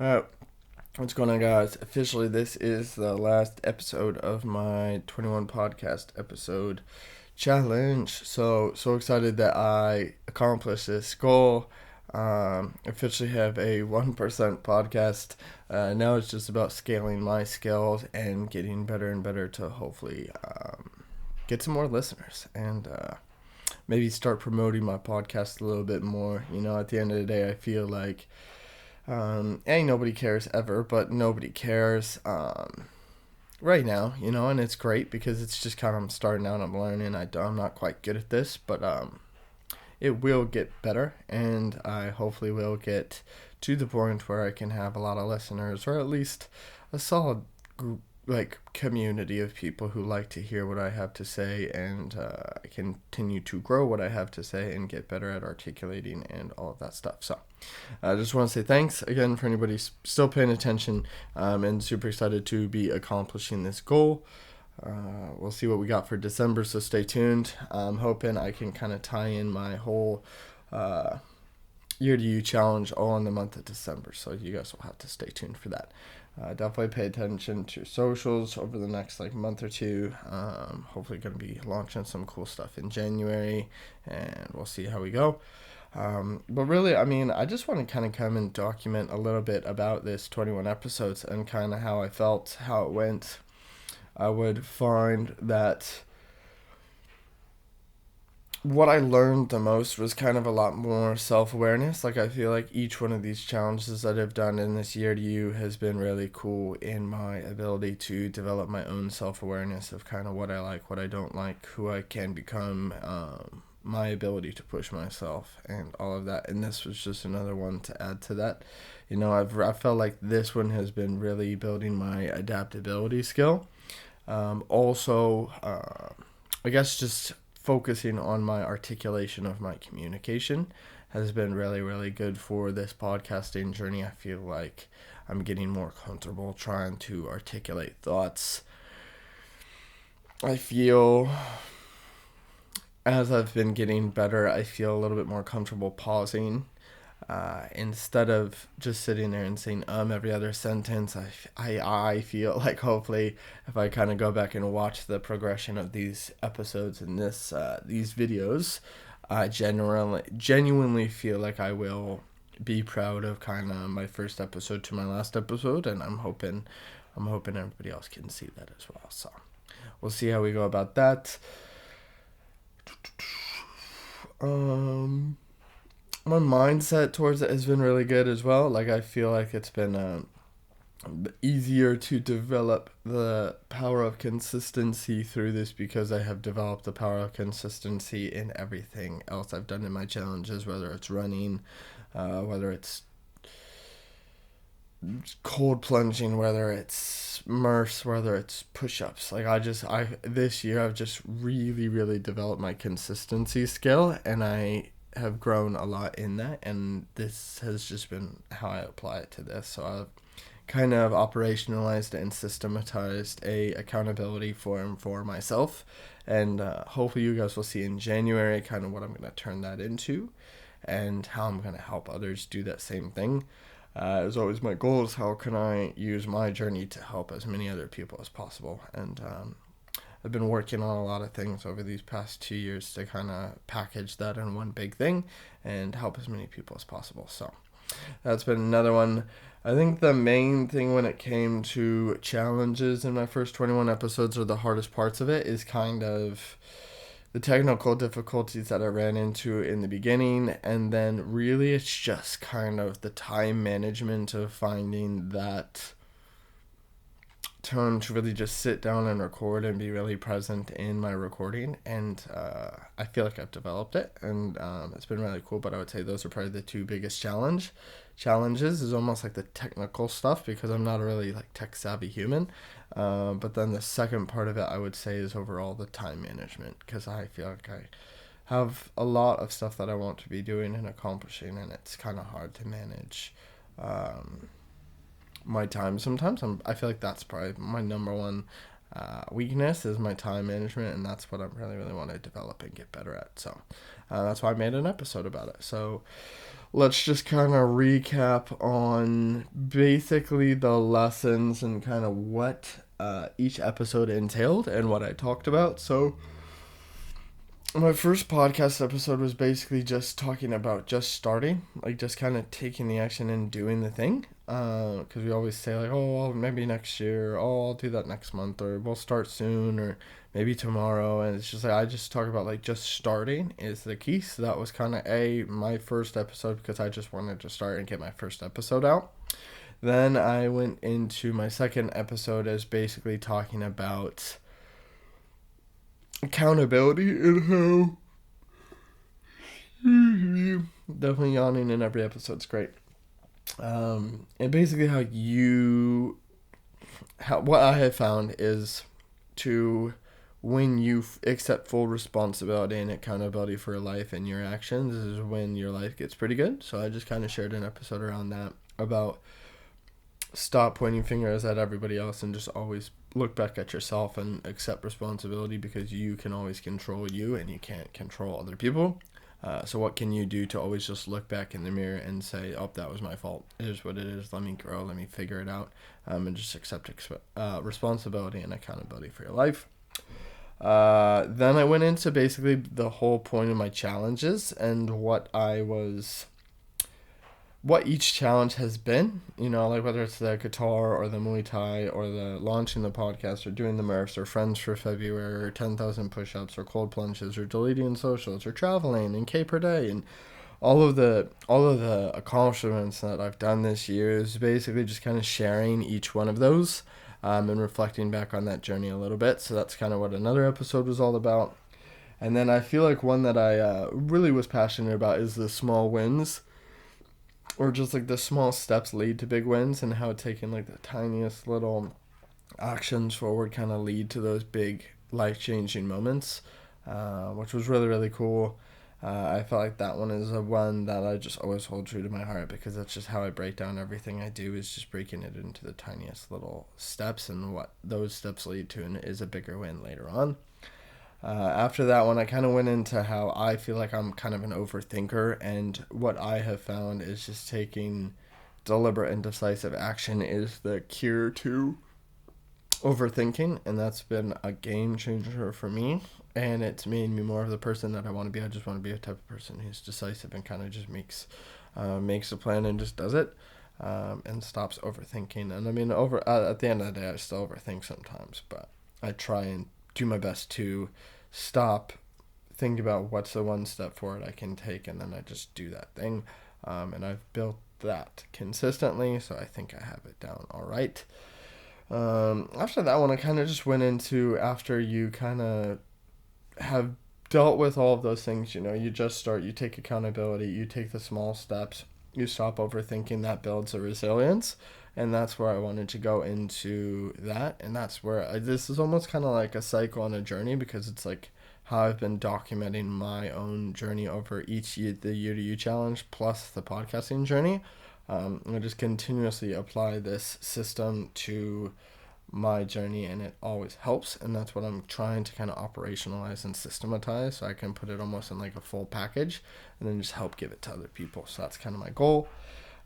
Alright, what's going on, guys? Officially, this is the last episode of my 21 podcast episode challenge. So excited that I accomplished this goal. Officially have a 1% podcast. Now it's just about scaling my skills and getting better and better to hopefully get some more listeners and maybe start promoting my podcast a little bit more. At the end of the day, I feel like ain't nobody cares ever, but nobody cares right now, and it's great because it's just kind of I'm starting out, I'm learning. I'm not quite good at this, but it will get better, and I hopefully will get to the point where I can have a lot of listeners, or at least a solid group, like community of people who like to hear what I have to say, and I continue to grow what I have to say and get better at articulating and all of that stuff. So I just want to say thanks again for anybody still paying attention, and super excited to be accomplishing this goal. We'll see what we got for December, so stay tuned. I'm hoping I can kind of tie in my whole year to you challenge all in the month of December, so you guys will have to stay tuned for that. Definitely pay attention to socials over the next month or two. Hopefully going to be launching some cool stuff in January, and we'll see how we go. But really, I just want to kind of come and document a little bit about this 21 episodes and kind of how I felt, how it went. I would find that what I learned the most was kind of a lot more self-awareness. I feel like each one of these challenges that I've done in this year to you has been really cool in my ability to develop my own self-awareness of kind of what I like, what I don't like, who I can become, my ability to push myself and all of that. And this was just another one to add to that. I felt like this one has been really building my adaptability skill. Also, I guess just focusing on my articulation of my communication has been really, really good for this podcasting journey. I feel like I'm getting more comfortable trying to articulate thoughts. I feel as I've been getting better, I feel a little bit more comfortable pausing. Instead of just sitting there and saying every other sentence. I feel like hopefully if I kind of go back and watch the progression of these episodes and these videos, I genuinely feel like I will be proud of kind of my first episode to my last episode, and I'm hoping everybody else can see that as well. So we'll see how we go about that. My mindset towards it has been really good as well. I feel like it's been easier to develop the power of consistency through this because I have developed the power of consistency in everything else I've done in my challenges, whether it's running, whether it's cold plunging, whether it's immerse, whether it's push-ups. This year I've just really, really developed my consistency skill, and I have grown a lot in that, and this has just been how I apply it to this. So I've kind of operationalized and systematized a accountability form for myself, and hopefully you guys will see in January kind of what I'm going to turn that into and how I'm going to help others do that same thing. As always, my goal is how can I use my journey to help as many other people as possible, and I've been working on a lot of things over these past 2 years to kind of package that in one big thing and help as many people as possible. So that's been another one. I think the main thing when it came to challenges in my first 21 episodes, or the hardest parts of it, is kind of the technical difficulties that I ran into in the beginning, and then really it's just kind of the time management of finding that time to really just sit down and record and be really present in my recording, and I feel like I've developed it, and it's been really cool. But I would say those are probably the two biggest challenges is almost like the technical stuff, because I'm not a really tech savvy human, but then the second part of it I would say is overall the time management, because I feel like I have a lot of stuff that I want to be doing and accomplishing, and it's kind of hard to manage my time sometimes. I feel like that's probably my number one weakness is my time management, and that's what I really, really want to develop and get better at. So that's why I made an episode about it. So let's just kind of recap on basically the lessons and kind of what each episode entailed and what I talked about. So, my first podcast episode was basically just talking about just starting, like just kind of taking the action and doing the thing. Because we always say, like, oh, well, maybe next year, oh, I'll do that next month, or we'll start soon, or maybe tomorrow. And it's just like, I just talk about like just starting is the key. So that was kind of my first episode because I just wanted to start and get my first episode out. Then I went into my second episode as basically talking about accountability and how definitely yawning in every episode's great. And basically how what I have found is to when you accept full responsibility and accountability for your life and your actions is when your life gets pretty good. So I just kind of shared an episode around that about stop pointing fingers at everybody else and just always look back at yourself and accept responsibility because you can always control you and you can't control other people. So what can you do to always just look back in the mirror and say, oh, that was my fault. It is what it is. Let me grow. Let me figure it out. And just accept responsibility and accountability for your life. Then I went into basically the whole point of my challenges and what each challenge has been, like whether it's the guitar or the Muay Thai or the launching the podcast or doing the Murphs or Friends for February or 10,000 push-ups or cold plunges or deleting socials or traveling and K per day and all of the accomplishments that I've done this year is basically just kind of sharing each one of those and reflecting back on that journey a little bit. So that's kind of what another episode was all about. And then I feel like one that I really was passionate about is the small wins, or just like the small steps lead to big wins and how taking like the tiniest little actions forward kind of lead to those big life-changing moments, which was really, really cool. I felt like that one is a one that I just always hold true to my heart because that's just how I break down everything I do, is just breaking it into the tiniest little steps, and what those steps lead to and is a bigger win later on. After that one, I kind of went into how I feel like I'm kind of an overthinker, and what I have found is just taking deliberate and decisive action is the cure to overthinking, and that's been a game changer for me, and it's made me more of the person that I want to be. I just want to be a type of person who's decisive and kind of just makes a plan and just does it, and stops overthinking. And I mean, at the end of the day, I still overthink sometimes, but I try and do my best to stop, think about what's the one step forward I can take, and then I just do that thing. And I've built that consistently, so I think I have it down all right. After that one, I kind of just went into, after you kind of have dealt with all of those things, you just start, you take accountability, you take the small steps, you stop overthinking, that builds a resilience. And that's where I wanted to go into that. And that's where this is almost kind of like a cycle and a journey, because it's like how I've been documenting my own journey over each year, the Year to You challenge plus the podcasting journey. I just continuously apply this system to my journey, and it always helps. And that's what I'm trying to kind of operationalize and systematize, so I can put it almost in like a full package and then just help give it to other people. So that's kind of my goal.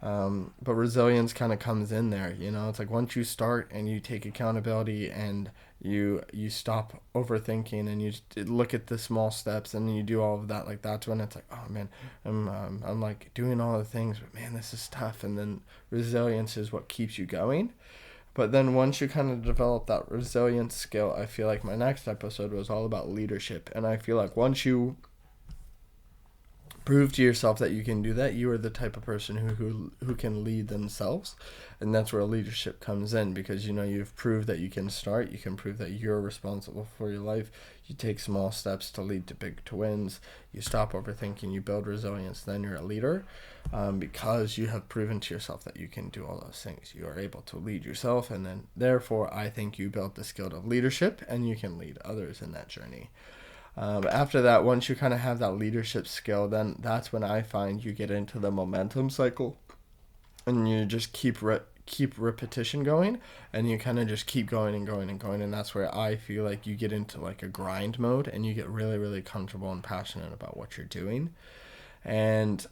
But resilience kind of comes in there, it's like once you start and you take accountability and you stop overthinking and you look at the small steps and you do all of that, like that's when it's like, oh man, I'm like doing all the things, but man, this is tough. And then resilience is what keeps you going. But then once you kind of develop that resilience skill, I feel like my next episode was all about leadership. And I feel like once you prove to yourself that you can do that, you are the type of person who can lead themselves. And that's where leadership comes in, because you've proved that you can start, you can prove that you're responsible for your life, you take small steps to lead to big wins, you stop overthinking, you build resilience, then you're a leader, because you have proven to yourself that you can do all those things. You are able to lead yourself, and then therefore I think you built the skill of leadership and you can lead others in that journey. After that, once you kind of have that leadership skill, then that's when I find you get into the momentum cycle, and you just keep repetition going, and you kind of just keep going and going and going. And that's where I feel like you get into like a grind mode, and you get really, really comfortable and passionate about what you're doing. And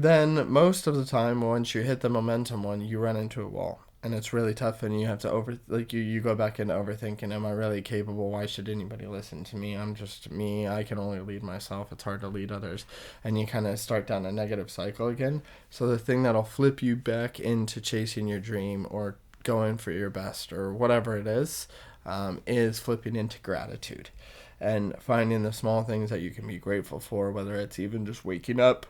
then most of the time, once you hit the momentum one, you run into a wall. And it's really tough, and you have to you go back into overthinking. Am I really capable? Why should anybody listen to me? I'm just me. I can only lead myself. It's hard to lead others. And you kind of start down a negative cycle again. So the thing that'll flip you back into chasing your dream or going for your best or whatever it is flipping into gratitude and finding the small things that you can be grateful for, whether it's even just waking up.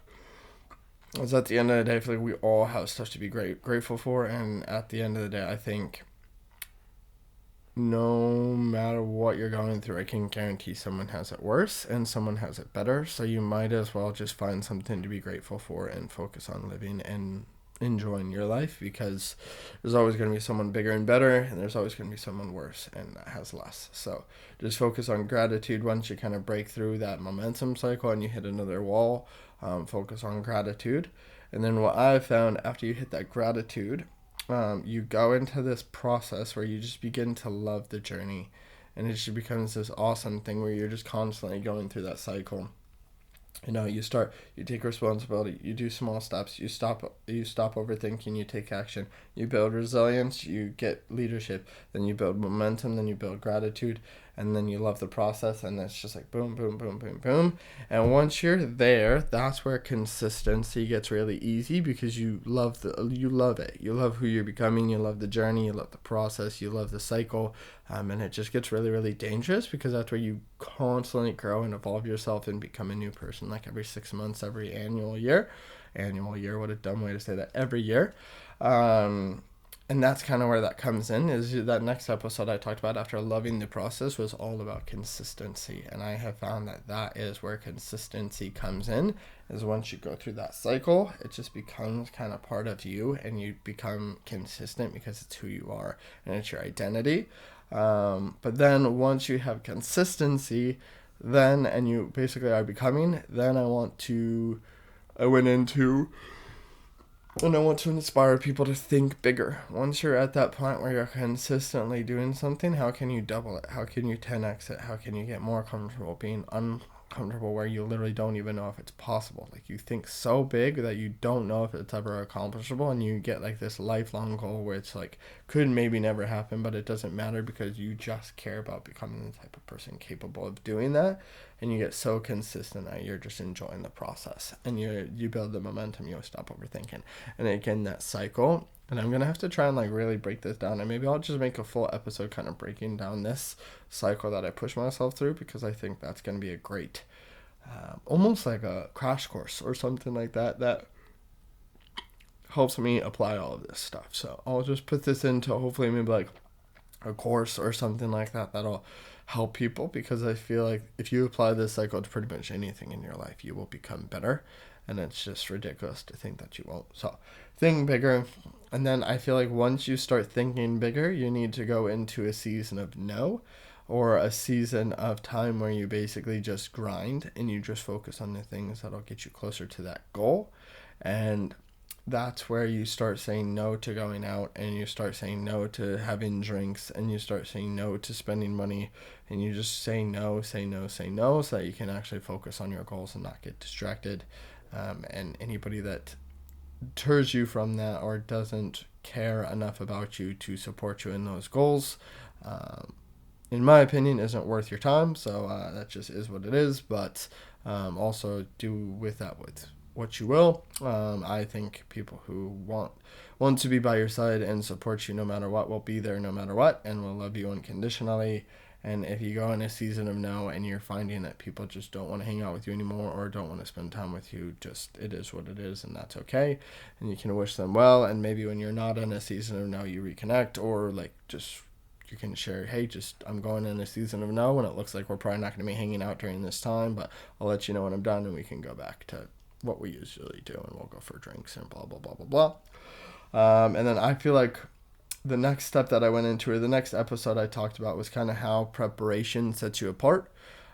Because at the end of the day, I feel like we all have stuff to be grateful for, and at the end of the day, I think no matter what you're going through, I can guarantee someone has it worse and someone has it better. So you might as well just find something to be grateful for and focus on living and enjoying your life, because there's always going to be someone bigger and better, and there's always going to be someone worse and that has less. So just focus on gratitude. Once you kind of break through that momentum cycle and you hit another wall, focus on gratitude. And then what I've found, after you hit that gratitude, you go into this process where you just begin to love the journey, and it just becomes this awesome thing where you're just constantly going through that cycle. You take responsibility, you do small steps, you stop overthinking, you take action, you build resilience, you get leadership, then you build momentum, then you build gratitude, and then you love the process, and it's just like boom, boom, boom, boom, boom. And once you're there, that's where consistency gets really easy, because you love it. You love who you're becoming, you love the journey, you love the process, you love the cycle, and it just gets really, really dangerous, because that's where you constantly grow and evolve yourself and become a new person, like every 6 months, every annual year, what a dumb way to say that, every year. And that's kind of where that comes in, is that next episode I talked about after loving the process was all about consistency. And I have found that that is where consistency comes in, is once you go through that cycle, it just becomes kind of part of you, and you become consistent because it's who you are and it's your identity. But then once you have consistency, and you basically are becoming, then I want to inspire people to think bigger. Once you're at that point where you're consistently doing something, how can you double it? How can you 10x it? How can you get more comfortable being uncomfortable, where you literally don't even know if it's possible? Like, you think so big that you don't know if it's ever accomplishable, and you get like this lifelong goal where it's like, could maybe never happen, but it doesn't matter, because you just care about becoming the type of person capable of doing that. And you get so consistent that you're just enjoying the process, and you build the momentum, you stop overthinking. And again, that cycle, and I'm going to have to try and like really break this down, and maybe I'll just make a full episode kind of breaking down this cycle that I push myself through, because I think that's going to be a great, almost like a crash course or something like that helps me apply all of this stuff. So I'll just put this into hopefully maybe like a course or something like that that'll help people, because I feel like if you apply this cycle to pretty much anything in your life, you will become better, and it's just ridiculous to think that you won't. So think bigger. And then I feel like once you start thinking bigger, you need to go into a season of no, or a season of time where you basically just grind and you just focus on the things that'll get you closer to that goal. And that's where you start saying no to going out, and you start saying no to having drinks, and you start saying no to spending money, and you just say no, so that you can actually focus on your goals and not get distracted. And anybody that deters you from that, or doesn't care enough about you to support you in those goals, in my opinion, isn't worth your time. So that just is what it is. But also do with that what you will. I think people who want to be by your side and support you no matter what will be there no matter what, and will love you unconditionally. And if you go in a season of no and you're finding that people just don't want to hang out with you anymore, or don't want to spend time with you, just, it is what it is, and that's okay. And you can wish them well, and maybe when you're not in a season of no, you reconnect, or like just you can share, hey, just I'm going in a season of no, and it looks like we're probably not going to be hanging out during this time, but I'll let you know when I'm done, and we can go back to what we usually do, and we'll go for drinks and blah, blah, blah, blah, blah. And then I feel like the next step that I went into, or the next episode I talked about, was kind of how preparation sets you apart.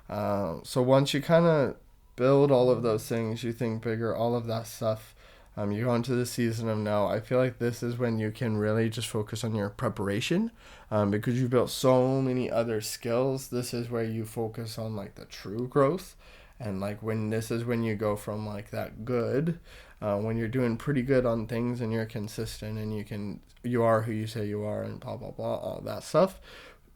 So once you kind of build all of those things, you think bigger, all of that stuff, you go into the season of no, I feel like this is when you can really just focus on your preparation, because you've built so many other skills. This is where you focus on like the true growth. And like this is when you go from like that good when you're doing pretty good on things and you're consistent and you are who you say you are and blah blah blah, all that stuff.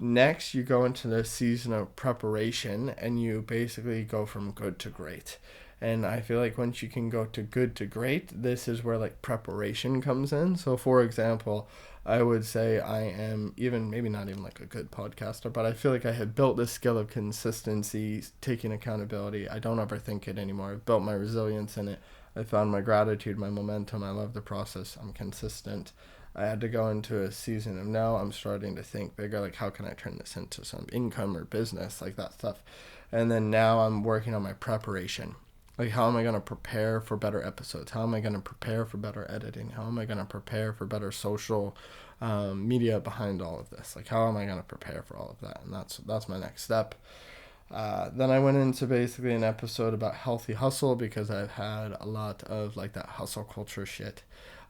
Next, you go into the season of preparation and you basically go from good to great. And I feel like once you can go to good to great, this is where like preparation comes in. So, for example, I would say I am even maybe not even like a good podcaster, but I feel like I have built this skill of consistency, taking accountability. I don't overthink it anymore. I've built my resilience in it. I found my gratitude, my momentum. I love the process. I'm consistent. I had to go into a season of now I'm starting to think bigger, like how can I turn this into some income or business, like that stuff. And then now I'm working on my preparation. Like, how am I going to prepare for better episodes? How am I going to prepare for better editing? How am I going to prepare for better social media behind all of this? Like, how am I going to prepare for all of that? And that's my next step. Then I went into basically an episode about healthy hustle because I've had a lot of like that hustle culture shit.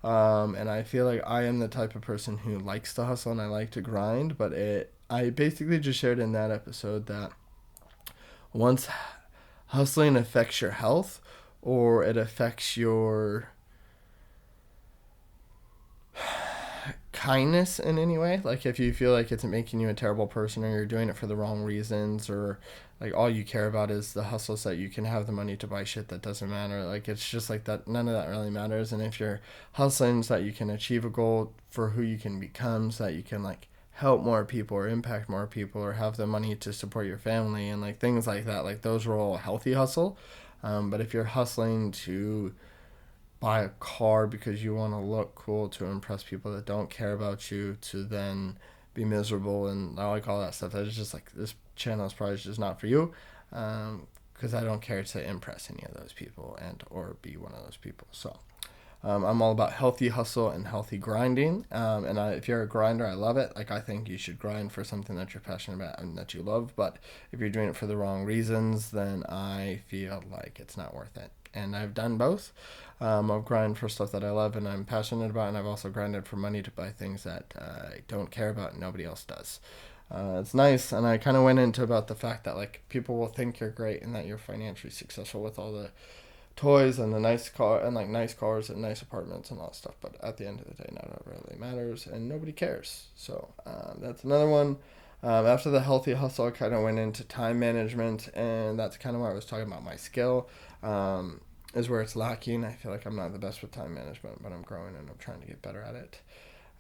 And I feel like I am the type of person who likes to hustle and I like to grind, but I basically just shared in that episode that once hustling affects your health or it affects your kindness in any way, like if you feel like it's making you a terrible person or you're doing it for the wrong reasons, or like all you care about is the hustle so that you can have the money to buy shit that doesn't matter, like it's just like that, none of that really matters. And if you're hustling so that you can achieve a goal for who you can become, so that you can like help more people or impact more people or have the money to support your family and like things like that, like those are all healthy hustle. But if you're hustling to buy a car because you want to look cool to impress people that don't care about you, to then be miserable and I like all that stuff, that's just like this channel is probably just not for you, because I don't care to impress any of those people and or be one of those people. So I'm all about healthy hustle and healthy grinding. If you're a grinder, I love it. Like, I think you should grind for something that you're passionate about and that you love. But if you're doing it for the wrong reasons, then I feel like it's not worth it. And I've done both. I've grinded for stuff that I love and I'm passionate about, and I've also grinded for money to buy things that I don't care about and nobody else does. It's nice, and I kind of went into about the fact that like people will think you're great and that you're financially successful with all the toys and the nice car and like nice cars and nice apartments and all that stuff, but at the end of the day none of it really matters and nobody cares. So that's another one. After the healthy hustle, I kind of went into time management, and that's kind of where I was talking about my skill, is where it's lacking. I feel like I'm not the best with time management, but I'm growing and I'm trying to get better at it.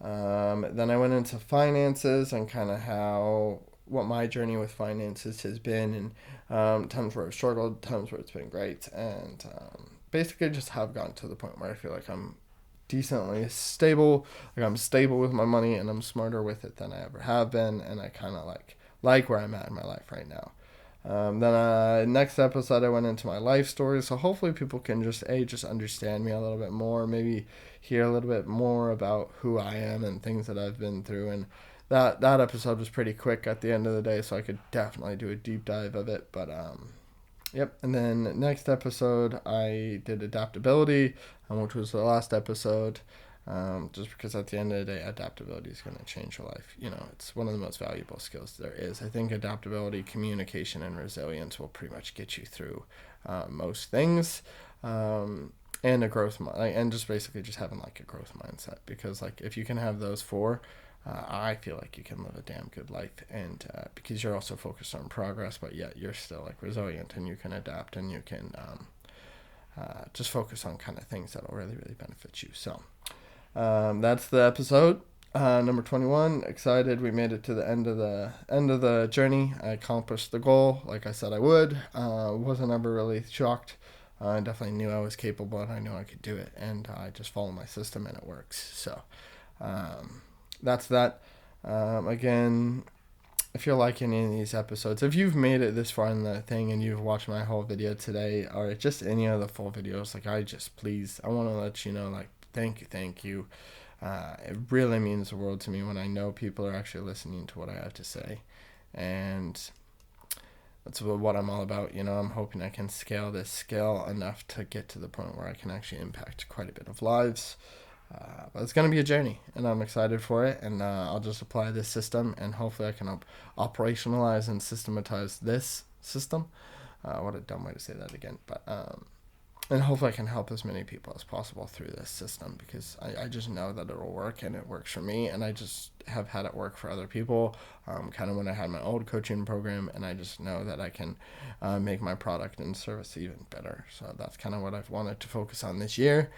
Then I went into finances and kind of what my journey with finances has been, and times where I've struggled, times where it's been great, and basically just have gotten to the point where I feel like I'm decently stable. Like, I'm stable with my money and I'm smarter with it than I ever have been, and I kind of like where I'm at in my life right now. Then next episode I went into my life story, so hopefully people can just understand me a little bit more, maybe hear a little bit more about who I am and things that I've been through. And that episode was pretty quick at the end of the day, so I could definitely do a deep dive of it. But yep. And then next episode I did adaptability, which was the last episode. Just because at the end of the day, adaptability is going to change your life. You know, it's one of the most valuable skills there is. I think adaptability, communication, and resilience will pretty much get you through most things. And a growth, and just basically just having like a growth mindset. Because like if you can have those four, I feel like you can live a damn good life. And because you're also focused on progress, but yet you're still like resilient and you can adapt and you can just focus on kind of things that'll really, really benefit you. So. That's the episode, number 21. Excited we made it to the end of the journey. I accomplished the goal like I said I would. Wasn't ever really shocked. I definitely knew I was capable and I knew I could do it, and I just followed my system and it works. So that's that. Again, if you're liking any of these episodes, if you've made it this far in the thing and you've watched my whole video today or just any of the full videos, like I want to let you know, like, thank you. It really means the world to me when I know people are actually listening to what I have to say, and that's what I'm all about. You know, I'm hoping I can scale this skill enough to get to the point where I can actually impact quite a bit of lives. But it's going to be a journey, and I'm excited for it, and I'll just apply this system, and hopefully I can operationalize and systematize this system. What a dumb way to say that again, but and hopefully I can help as many people as possible through this system, because I just know that it'll work, and it works for me, and I just have had it work for other people, kind of when I had my old coaching program, and I just know that I can make my product and service even better. So that's kind of what I've wanted to focus on this year,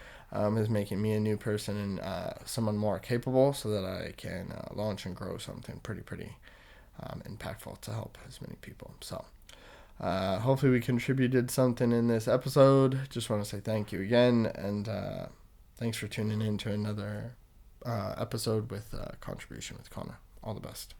is making me a new person and someone more capable, so that I can launch and grow something pretty impactful to help as many people. So hopefully we contributed something in this episode. Just want to say thank you again, and thanks for tuning in to another episode with Contribution with Connor. All the best.